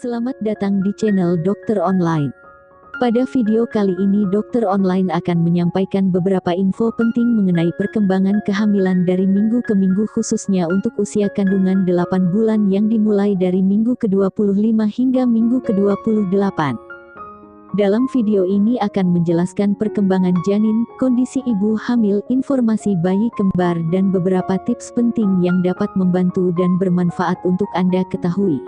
Selamat datang di channel Dokter Online. Pada video kali ini Dokter Online akan menyampaikan beberapa info penting mengenai perkembangan kehamilan dari minggu ke minggu khususnya untuk usia kandungan 8 bulan yang dimulai dari minggu ke-25 hingga minggu ke-28. Dalam video ini akan menjelaskan perkembangan janin, kondisi ibu hamil, informasi bayi kembar dan beberapa tips penting yang dapat membantu dan bermanfaat untuk Anda ketahui.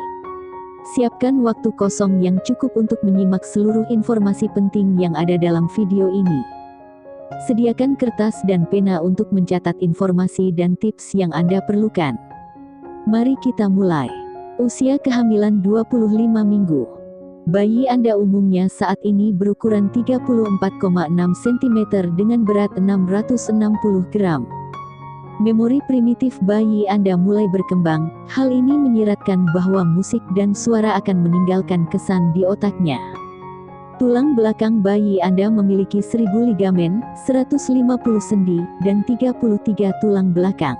Siapkan waktu kosong yang cukup untuk menyimak seluruh informasi penting yang ada dalam video ini. Sediakan kertas dan pena untuk mencatat informasi dan tips yang Anda perlukan. Mari kita mulai. Usia kehamilan 25 minggu. Bayi Anda umumnya saat ini berukuran 34,6 cm dengan berat 660 gram. Memori primitif bayi Anda mulai berkembang, hal ini menyiratkan bahwa musik dan suara akan meninggalkan kesan di otaknya. Tulang belakang bayi Anda memiliki 1000 ligamen, 150 sendi, dan 33 tulang belakang.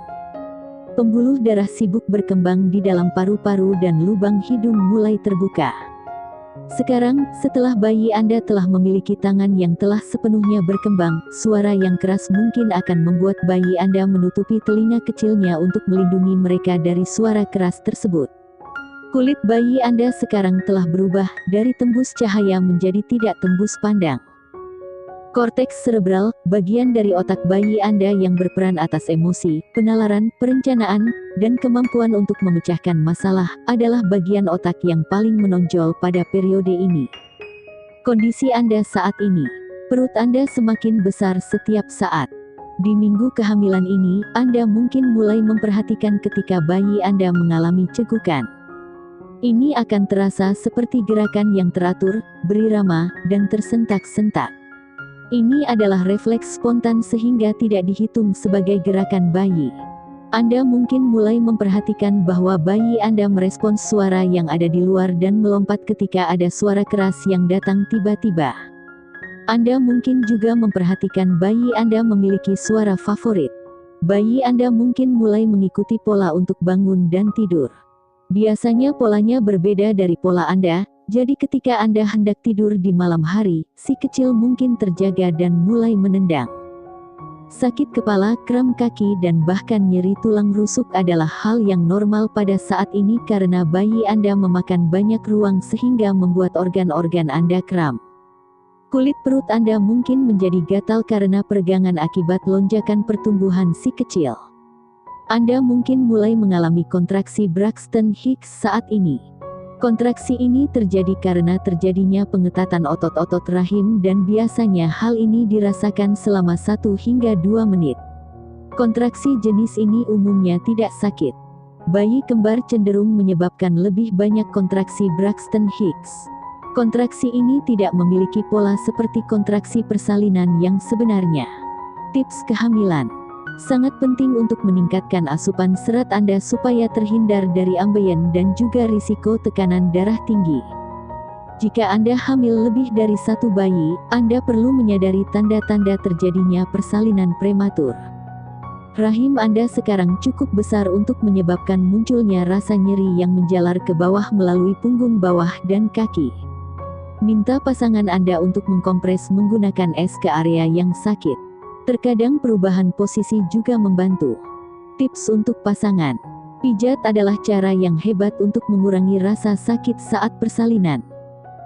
Pembuluh darah sibuk berkembang di dalam paru-paru dan lubang hidung mulai terbuka. Sekarang, setelah bayi Anda telah memiliki tangan yang telah sepenuhnya berkembang, suara yang keras mungkin akan membuat bayi Anda menutupi telinga kecilnya untuk melindungi mereka dari suara keras tersebut. Kulit bayi Anda sekarang telah berubah dari tembus cahaya menjadi tidak tembus pandang. Korteks cerebral, bagian dari otak bayi Anda yang berperan atas emosi, penalaran, perencanaan, dan kemampuan untuk memecahkan masalah, adalah bagian otak yang paling menonjol pada periode ini. Kondisi Anda saat ini. Perut Anda semakin besar setiap saat. Di minggu kehamilan ini, Anda mungkin mulai memperhatikan ketika bayi Anda mengalami cegukan. Ini akan terasa seperti gerakan yang teratur, berirama, dan tersentak-sentak. Ini adalah refleks spontan sehingga tidak dihitung sebagai gerakan bayi. Anda mungkin mulai memperhatikan bahwa bayi Anda merespons suara yang ada di luar dan melompat ketika ada suara keras yang datang tiba-tiba. Anda mungkin juga memperhatikan bayi Anda memiliki suara favorit. Bayi Anda mungkin mulai mengikuti pola untuk bangun dan tidur. Biasanya polanya berbeda dari pola Anda. Jadi ketika Anda hendak tidur di malam hari, si kecil mungkin terjaga dan mulai menendang. Sakit kepala, kram kaki dan bahkan nyeri tulang rusuk adalah hal yang normal pada saat ini karena bayi Anda memakan banyak ruang sehingga membuat organ-organ Anda kram. Kulit perut Anda mungkin menjadi gatal karena peregangan akibat lonjakan pertumbuhan si kecil. Anda mungkin mulai mengalami kontraksi Braxton Hicks saat ini. Kontraksi ini terjadi karena terjadinya pengetatan otot-otot rahim dan biasanya hal ini dirasakan selama 1 hingga 2 menit. Kontraksi jenis ini umumnya tidak sakit. Bayi kembar cenderung menyebabkan lebih banyak kontraksi Braxton Hicks. Kontraksi ini tidak memiliki pola seperti kontraksi persalinan yang sebenarnya. Tips kehamilan. Sangat penting untuk meningkatkan asupan serat Anda supaya terhindar dari ambeien dan juga risiko tekanan darah tinggi. Jika Anda hamil lebih dari 1 bayi, Anda perlu menyadari tanda-tanda terjadinya persalinan prematur. Rahim Anda sekarang cukup besar untuk menyebabkan munculnya rasa nyeri yang menjalar ke bawah melalui punggung bawah dan kaki. Minta pasangan Anda untuk mengkompres menggunakan es ke area yang sakit. Terkadang perubahan posisi juga membantu. Tips untuk pasangan. Pijat adalah cara yang hebat untuk mengurangi rasa sakit saat persalinan.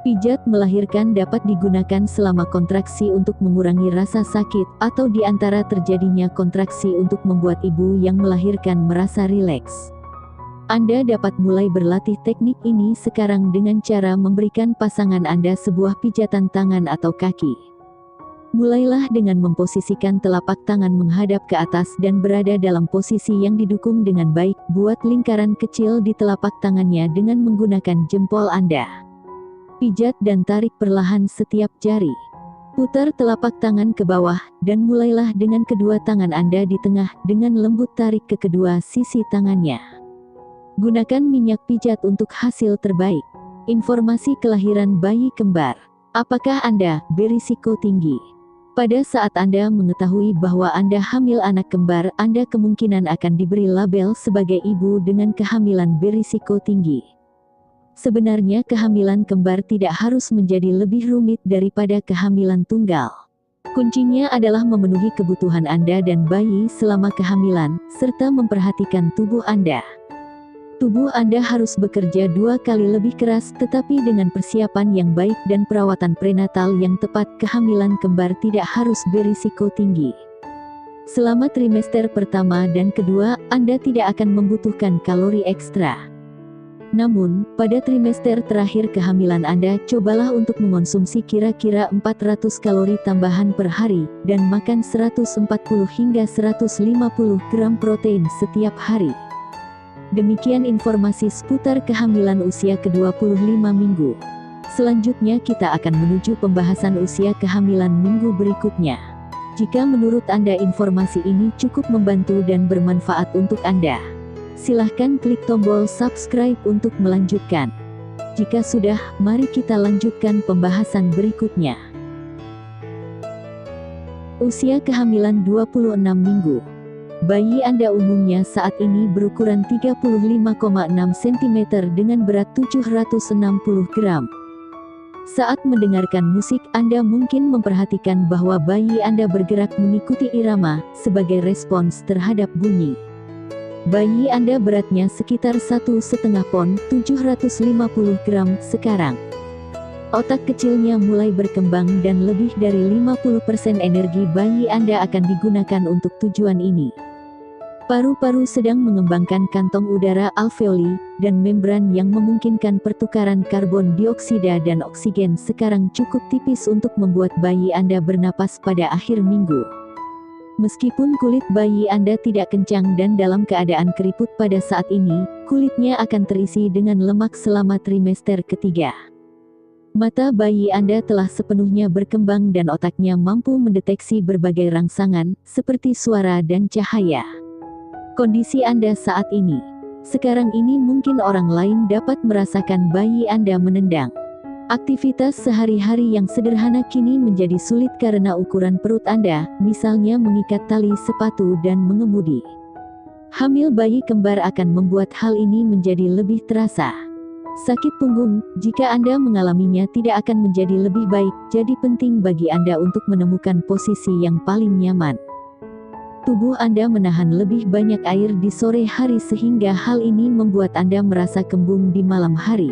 Pijat melahirkan dapat digunakan selama kontraksi untuk mengurangi rasa sakit, atau di antara terjadinya kontraksi untuk membuat ibu yang melahirkan merasa rileks. Anda dapat mulai berlatih teknik ini sekarang dengan cara memberikan pasangan Anda sebuah pijatan tangan atau kaki. Mulailah dengan memposisikan telapak tangan menghadap ke atas dan berada dalam posisi yang didukung dengan baik. Buat lingkaran kecil di telapak tangannya dengan menggunakan jempol Anda. Pijat dan tarik perlahan setiap jari. Putar telapak tangan ke bawah, dan mulailah dengan kedua tangan Anda di tengah, dengan lembut tarik ke kedua sisi tangannya. Gunakan minyak pijat untuk hasil terbaik. Informasi kelahiran bayi kembar. Apakah Anda berisiko tinggi? Pada saat Anda mengetahui bahwa Anda hamil anak kembar, Anda kemungkinan akan diberi label sebagai ibu dengan kehamilan berisiko tinggi. Sebenarnya kehamilan kembar tidak harus menjadi lebih rumit daripada kehamilan tunggal. Kuncinya adalah memenuhi kebutuhan Anda dan bayi selama kehamilan, serta memperhatikan tubuh Anda. Tubuh Anda harus bekerja 2 kali lebih keras, tetapi dengan persiapan yang baik dan perawatan prenatal yang tepat, kehamilan kembar tidak harus berisiko tinggi. Selama trimester pertama dan kedua, Anda tidak akan membutuhkan kalori ekstra. Namun, pada trimester terakhir kehamilan Anda, cobalah untuk mengonsumsi kira-kira 400 kalori tambahan per hari, dan makan 140 hingga 150 gram protein setiap hari. Demikian informasi seputar kehamilan usia ke-25 minggu. Selanjutnya kita akan menuju pembahasan usia kehamilan minggu berikutnya. Jika menurut Anda informasi ini cukup membantu dan bermanfaat untuk Anda, silahkan klik tombol subscribe untuk melanjutkan. Jika sudah, mari kita lanjutkan pembahasan berikutnya. Usia kehamilan 26 minggu. Bayi Anda umumnya saat ini berukuran 35,6 cm dengan berat 760 gram. Saat mendengarkan musik, Anda mungkin memperhatikan bahwa bayi Anda bergerak mengikuti irama, sebagai respons terhadap bunyi. Bayi Anda beratnya sekitar 1,5 pon, 750 gram sekarang. Otak kecilnya mulai berkembang dan lebih dari 50% energi bayi Anda akan digunakan untuk tujuan ini. Paru-paru sedang mengembangkan kantong udara alveoli, dan membran yang memungkinkan pertukaran karbon dioksida dan oksigen sekarang cukup tipis untuk membuat bayi Anda bernapas pada akhir minggu. Meskipun kulit bayi Anda tidak kencang dan dalam keadaan keriput pada saat ini, kulitnya akan terisi dengan lemak selama trimester ketiga. Mata bayi Anda telah sepenuhnya berkembang dan otaknya mampu mendeteksi berbagai rangsangan, seperti suara dan cahaya. Kondisi Anda saat ini. Sekarang ini mungkin orang lain dapat merasakan bayi Anda menendang. Aktivitas sehari-hari yang sederhana kini menjadi sulit karena ukuran perut Anda, misalnya mengikat tali sepatu dan mengemudi. Hamil bayi kembar akan membuat hal ini menjadi lebih terasa. Sakit punggung, jika Anda mengalaminya tidak akan menjadi lebih baik, jadi penting bagi Anda untuk menemukan posisi yang paling nyaman. Tubuh Anda menahan lebih banyak air di sore hari sehingga hal ini membuat Anda merasa kembung di malam hari.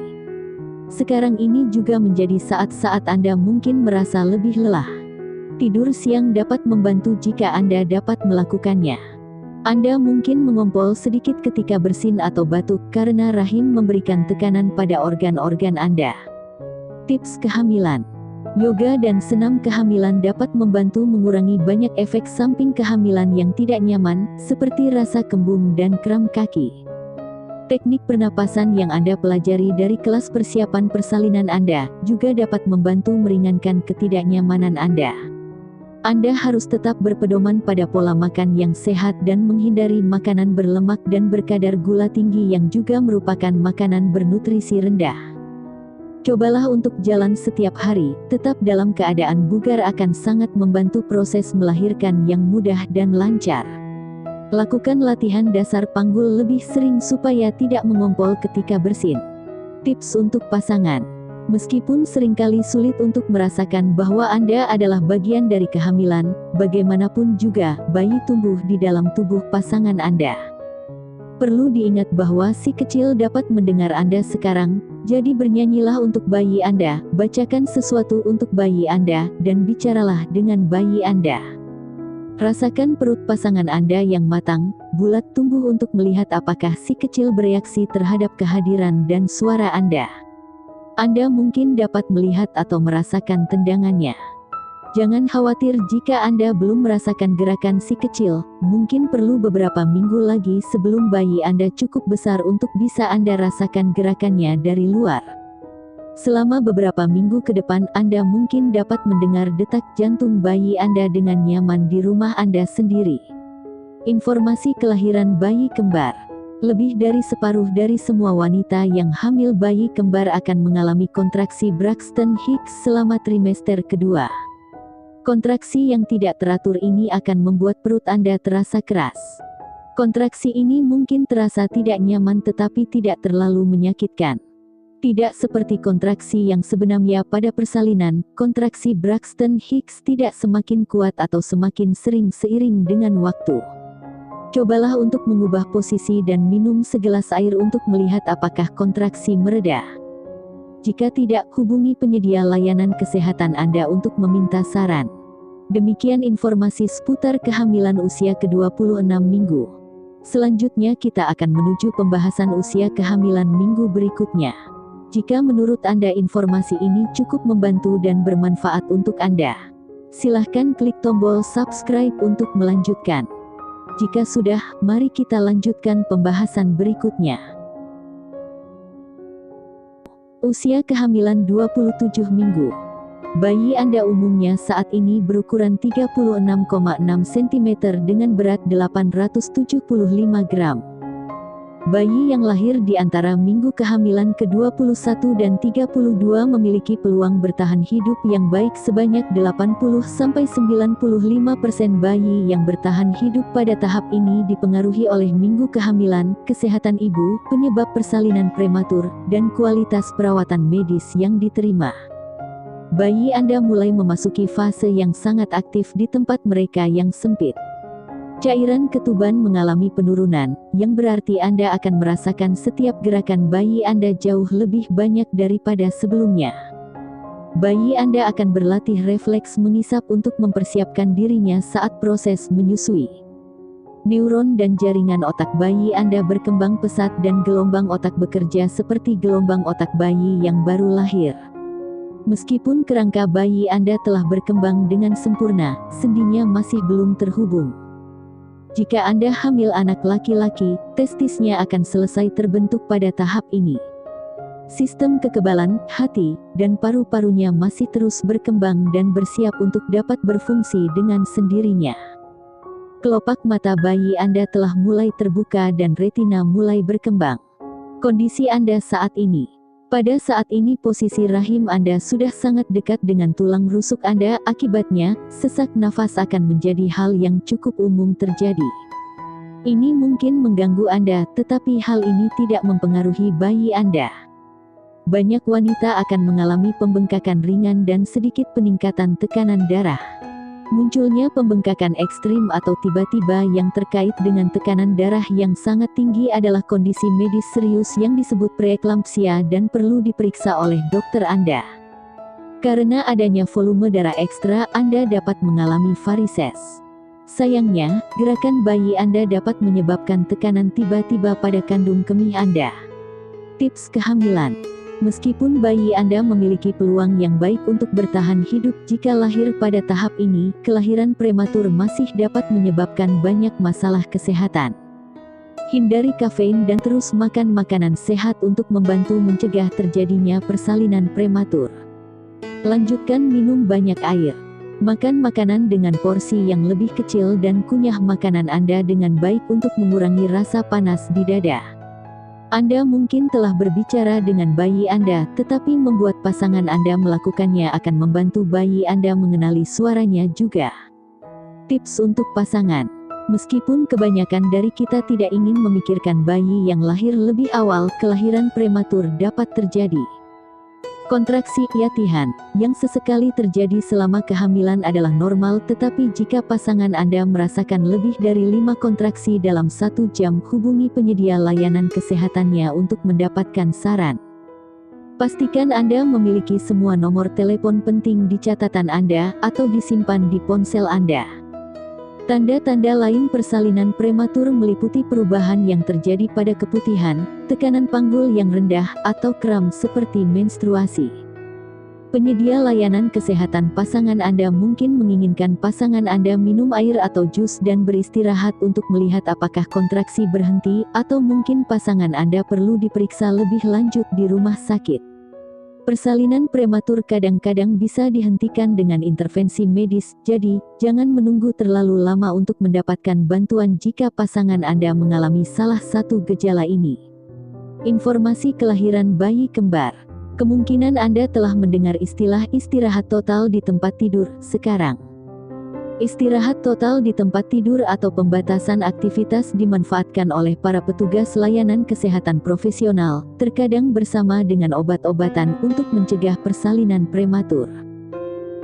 Sekarang ini juga menjadi saat-saat Anda mungkin merasa lebih lelah. Tidur siang dapat membantu jika Anda dapat melakukannya. Anda mungkin mengompol sedikit ketika bersin atau batuk karena rahim memberikan tekanan pada organ-organ Anda. Tips kehamilan. Yoga dan senam kehamilan dapat membantu mengurangi banyak efek samping kehamilan yang tidak nyaman, seperti rasa kembung dan kram kaki. Teknik pernapasan yang Anda pelajari dari kelas persiapan persalinan Anda, juga dapat membantu meringankan ketidaknyamanan Anda. Anda harus tetap berpedoman pada pola makan yang sehat dan menghindari makanan berlemak dan berkadar gula tinggi yang juga merupakan makanan bernutrisi rendah. Cobalah untuk jalan setiap hari, tetap dalam keadaan bugar akan sangat membantu proses melahirkan yang mudah dan lancar. Lakukan latihan dasar panggul lebih sering supaya tidak mengompol ketika bersin. Tips untuk pasangan. Meskipun seringkali sulit untuk merasakan bahwa Anda adalah bagian dari kehamilan, bagaimanapun juga, bayi tumbuh di dalam tubuh pasangan Anda. Perlu diingat bahwa si kecil dapat mendengar Anda sekarang, jadi bernyanyilah untuk bayi Anda, bacakan sesuatu untuk bayi Anda, dan bicaralah dengan bayi Anda. Rasakan perut pasangan Anda yang matang, bulat tumbuh untuk melihat apakah si kecil bereaksi terhadap kehadiran dan suara Anda. Anda mungkin dapat melihat atau merasakan tendangannya. Jangan khawatir jika Anda belum merasakan gerakan si kecil, mungkin perlu beberapa minggu lagi sebelum bayi Anda cukup besar untuk bisa Anda rasakan gerakannya dari luar. Selama beberapa minggu ke depan Anda mungkin dapat mendengar detak jantung bayi Anda dengan nyaman di rumah Anda sendiri. Informasi kelahiran bayi kembar. Lebih dari separuh dari semua wanita yang hamil bayi kembar akan mengalami kontraksi Braxton Hicks selama trimester kedua. Kontraksi yang tidak teratur ini akan membuat perut Anda terasa keras. Kontraksi ini mungkin terasa tidak nyaman tetapi tidak terlalu menyakitkan. Tidak seperti kontraksi yang sebenarnya pada persalinan, kontraksi Braxton Hicks tidak semakin kuat atau semakin sering seiring dengan waktu. Cobalah untuk mengubah posisi dan minum segelas air untuk melihat apakah kontraksi mereda. Jika tidak, hubungi penyedia layanan kesehatan Anda untuk meminta saran. Demikian informasi seputar kehamilan usia ke-26 minggu. Selanjutnya kita akan menuju pembahasan usia kehamilan minggu berikutnya. Jika menurut Anda informasi ini cukup membantu dan bermanfaat untuk Anda, silahkan klik tombol subscribe untuk melanjutkan. Jika sudah, mari kita lanjutkan pembahasan berikutnya. Usia kehamilan 27 minggu. Bayi Anda umumnya saat ini berukuran 36,6 cm dengan berat 875 gram. Bayi yang lahir di antara minggu kehamilan ke-21 dan 32 memiliki peluang bertahan hidup yang baik sebanyak 80-95% bayi yang bertahan hidup pada tahap ini dipengaruhi oleh minggu kehamilan, kesehatan ibu, penyebab persalinan prematur, dan kualitas perawatan medis yang diterima. Bayi Anda mulai memasuki fase yang sangat aktif di tempat mereka yang sempit. Cairan ketuban mengalami penurunan, yang berarti Anda akan merasakan setiap gerakan bayi Anda jauh lebih banyak daripada sebelumnya. Bayi Anda akan berlatih refleks mengisap untuk mempersiapkan dirinya saat proses menyusui. Neuron dan jaringan otak bayi Anda berkembang pesat dan gelombang otak bekerja seperti gelombang otak bayi yang baru lahir. Meskipun kerangka bayi Anda telah berkembang dengan sempurna, sendinya masih belum terhubung. Jika Anda hamil anak laki-laki, testisnya akan selesai terbentuk pada tahap ini. Sistem kekebalan, hati, dan paru-parunya masih terus berkembang dan bersiap untuk dapat berfungsi dengan sendirinya. Kelopak mata bayi Anda telah mulai terbuka dan retina mulai berkembang. Kondisi Anda saat ini. Pada saat ini posisi rahim Anda sudah sangat dekat dengan tulang rusuk Anda, akibatnya, sesak nafas akan menjadi hal yang cukup umum terjadi. Ini mungkin mengganggu Anda, tetapi hal ini tidak mempengaruhi bayi Anda. Banyak wanita akan mengalami pembengkakan ringan dan sedikit peningkatan tekanan darah. Munculnya pembengkakan ekstrim atau tiba-tiba yang terkait dengan tekanan darah yang sangat tinggi adalah kondisi medis serius yang disebut preeklampsia dan perlu diperiksa oleh dokter Anda. Karena adanya volume darah ekstra, Anda dapat mengalami varises. Sayangnya, gerakan bayi Anda dapat menyebabkan tekanan tiba-tiba pada kandung kemih Anda. Tips kehamilan. Meskipun bayi Anda memiliki peluang yang baik untuk bertahan hidup jika lahir pada tahap ini, kelahiran prematur masih dapat menyebabkan banyak masalah kesehatan. Hindari kafein dan terus makan makanan sehat untuk membantu mencegah terjadinya persalinan prematur. Lanjutkan minum banyak air. Makan makanan dengan porsi yang lebih kecil dan kunyah makanan Anda dengan baik untuk mengurangi rasa panas di dada. Anda mungkin telah berbicara dengan bayi Anda, tetapi membuat pasangan Anda melakukannya akan membantu bayi Anda mengenali suaranya juga. Tips untuk pasangan. Meskipun kebanyakan dari kita tidak ingin memikirkan bayi yang lahir lebih awal, kelahiran prematur dapat terjadi. Kontraksi latihan, yang sesekali terjadi selama kehamilan adalah normal, tetapi jika pasangan Anda merasakan lebih dari 5 kontraksi dalam 1 jam, hubungi penyedia layanan kesehatannya untuk mendapatkan saran. Pastikan Anda memiliki semua nomor telepon penting di catatan Anda, atau disimpan di ponsel Anda. Tanda-tanda lain persalinan prematur meliputi perubahan yang terjadi pada keputihan, tekanan panggul yang rendah, atau kram seperti menstruasi. Penyedia layanan kesehatan pasangan Anda mungkin menginginkan pasangan Anda minum air atau jus dan beristirahat untuk melihat apakah kontraksi berhenti, atau mungkin pasangan Anda perlu diperiksa lebih lanjut di rumah sakit. Persalinan prematur kadang-kadang bisa dihentikan dengan intervensi medis, jadi, jangan menunggu terlalu lama untuk mendapatkan bantuan jika pasangan Anda mengalami salah satu gejala ini. Informasi kelahiran bayi kembar. Kemungkinan Anda telah mendengar istilah istirahat total di tempat tidur sekarang. Istirahat total di tempat tidur atau pembatasan aktivitas dimanfaatkan oleh para petugas layanan kesehatan profesional, terkadang bersama dengan obat-obatan untuk mencegah persalinan prematur.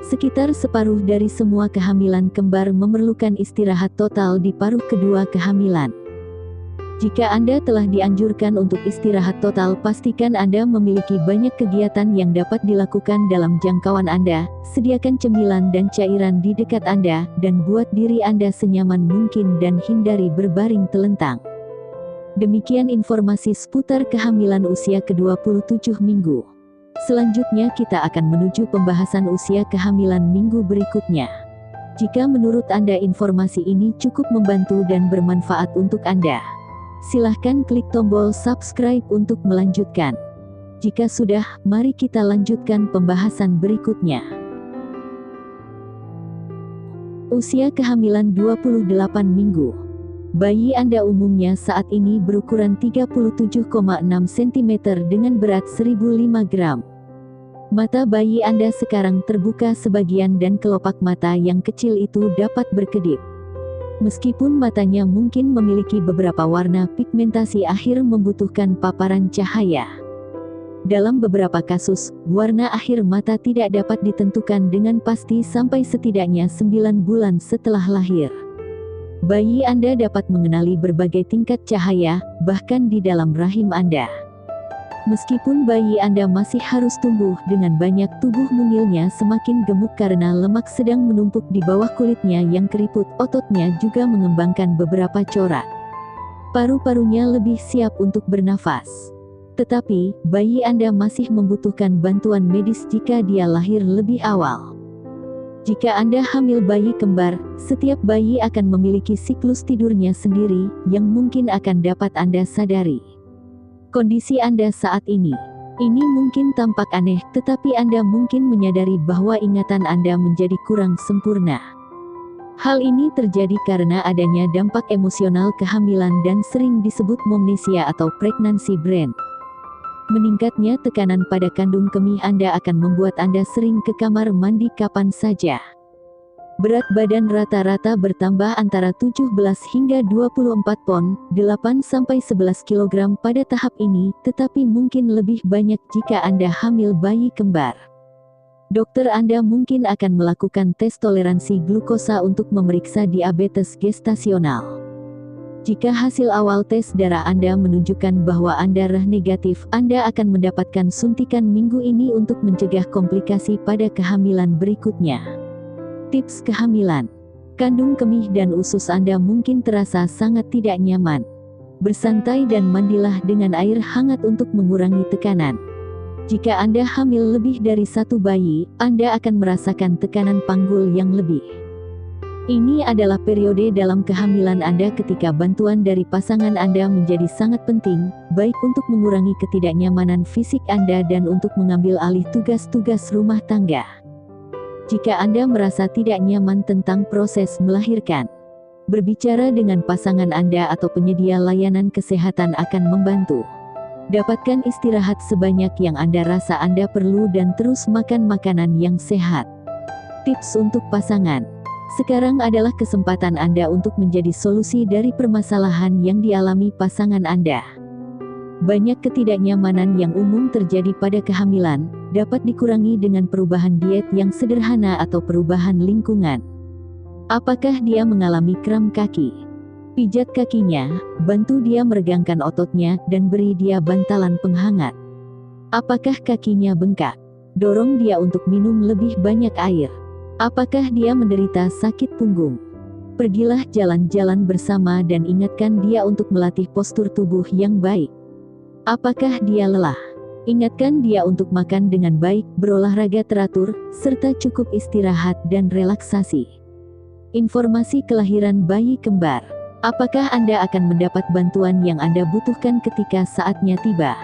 Sekitar separuh dari semua kehamilan kembar memerlukan istirahat total di paruh kedua kehamilan. Jika Anda telah dianjurkan untuk istirahat total, pastikan Anda memiliki banyak kegiatan yang dapat dilakukan dalam jangkauan Anda. Sediakan cemilan dan cairan di dekat Anda, dan buat diri Anda senyaman mungkin dan hindari berbaring telentang. Demikian informasi seputar kehamilan usia ke-27 minggu. Selanjutnya kita akan menuju pembahasan usia kehamilan minggu berikutnya. Jika menurut Anda informasi ini cukup membantu dan bermanfaat untuk Anda, silahkan klik tombol subscribe untuk melanjutkan. Jika sudah, mari kita lanjutkan pembahasan berikutnya. Usia kehamilan 28 minggu. Bayi Anda umumnya saat ini berukuran 37,6 cm dengan berat 1005 gram. Mata bayi Anda sekarang terbuka sebagian dan kelopak mata yang kecil itu dapat berkedip. Meskipun matanya mungkin memiliki beberapa warna, pigmentasi akhir membutuhkan paparan cahaya. Dalam beberapa kasus, warna akhir mata tidak dapat ditentukan dengan pasti sampai setidaknya 9 bulan setelah lahir. Bayi Anda dapat mengenali berbagai tingkat cahaya, bahkan di dalam rahim Anda. Meskipun bayi Anda masih harus tumbuh dengan banyak, tubuh mungilnya semakin gemuk karena lemak sedang menumpuk di bawah kulitnya yang keriput. Ototnya juga mengembangkan beberapa corak. Paru-parunya lebih siap untuk bernafas. Tetapi, bayi Anda masih membutuhkan bantuan medis jika dia lahir lebih awal. Jika Anda hamil bayi kembar, setiap bayi akan memiliki siklus tidurnya sendiri, yang mungkin akan dapat Anda sadari. Kondisi Anda saat ini mungkin tampak aneh, tetapi Anda mungkin menyadari bahwa ingatan Anda menjadi kurang sempurna. Hal ini terjadi karena adanya dampak emosional kehamilan dan sering disebut momnesia atau pregnancy brain. Meningkatnya tekanan pada kandung kemih Anda akan membuat Anda sering ke kamar mandi kapan saja. Berat badan rata-rata bertambah antara 17 hingga 24 pon, 8-11 kg pada tahap ini, tetapi mungkin lebih banyak jika Anda hamil bayi kembar. Dokter Anda mungkin akan melakukan tes toleransi glukosa untuk memeriksa diabetes gestasional. Jika hasil awal tes darah Anda menunjukkan bahwa Anda Rh negatif, Anda akan mendapatkan suntikan minggu ini untuk mencegah komplikasi pada kehamilan berikutnya. Tips kehamilan. Kandung kemih dan usus Anda mungkin terasa sangat tidak nyaman. Bersantai dan mandilah dengan air hangat untuk mengurangi tekanan. Jika Anda hamil lebih dari satu bayi, Anda akan merasakan tekanan panggul yang lebih. Ini adalah periode dalam kehamilan Anda ketika bantuan dari pasangan Anda menjadi sangat penting, baik untuk mengurangi ketidaknyamanan fisik Anda dan untuk mengambil alih tugas-tugas rumah tangga. Jika Anda merasa tidak nyaman tentang proses melahirkan, berbicara dengan pasangan Anda atau penyedia layanan kesehatan akan membantu. Dapatkan istirahat sebanyak yang Anda rasa Anda perlu dan terus makan makanan yang sehat. Tips untuk pasangan. Sekarang adalah kesempatan Anda untuk menjadi solusi dari permasalahan yang dialami pasangan Anda. Banyak ketidaknyamanan yang umum terjadi pada kehamilan, dapat dikurangi dengan perubahan diet yang sederhana atau perubahan lingkungan. Apakah dia mengalami kram kaki? Pijat kakinya, bantu dia meregangkan ototnya, dan beri dia bantalan penghangat. Apakah kakinya bengkak? Dorong dia untuk minum lebih banyak air. Apakah dia menderita sakit punggung? Pergilah jalan-jalan bersama dan ingatkan dia untuk melatih postur tubuh yang baik. Apakah dia lelah? Ingatkan dia untuk makan dengan baik, berolahraga teratur, serta cukup istirahat dan relaksasi. Informasi kelahiran bayi kembar. Apakah Anda akan mendapat bantuan yang Anda butuhkan ketika saatnya tiba?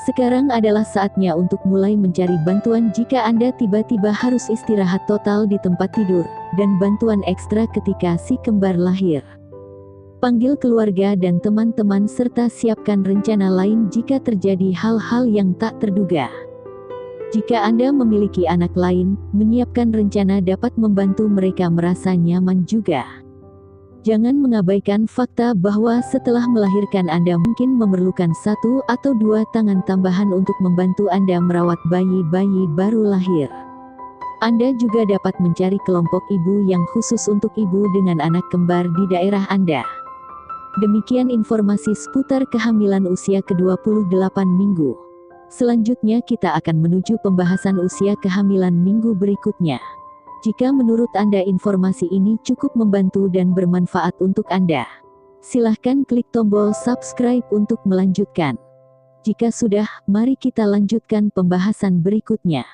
Sekarang adalah saatnya untuk mulai mencari bantuan jika Anda tiba-tiba harus istirahat total di tempat tidur, dan bantuan ekstra ketika si kembar lahir. Panggil keluarga dan teman-teman serta siapkan rencana lain jika terjadi hal-hal yang tak terduga. Jika Anda memiliki anak lain, menyiapkan rencana dapat membantu mereka merasa nyaman juga. Jangan mengabaikan fakta bahwa setelah melahirkan Anda mungkin memerlukan 1 atau 2 tangan tambahan untuk membantu Anda merawat bayi-bayi baru lahir. Anda juga dapat mencari kelompok ibu yang khusus untuk ibu dengan anak kembar di daerah Anda. Demikian informasi seputar kehamilan usia ke-28 minggu. Selanjutnya kita akan menuju pembahasan usia kehamilan minggu berikutnya. Jika menurut Anda informasi ini cukup membantu dan bermanfaat untuk Anda, silahkan klik tombol subscribe untuk melanjutkan. Jika sudah, mari kita lanjutkan pembahasan berikutnya.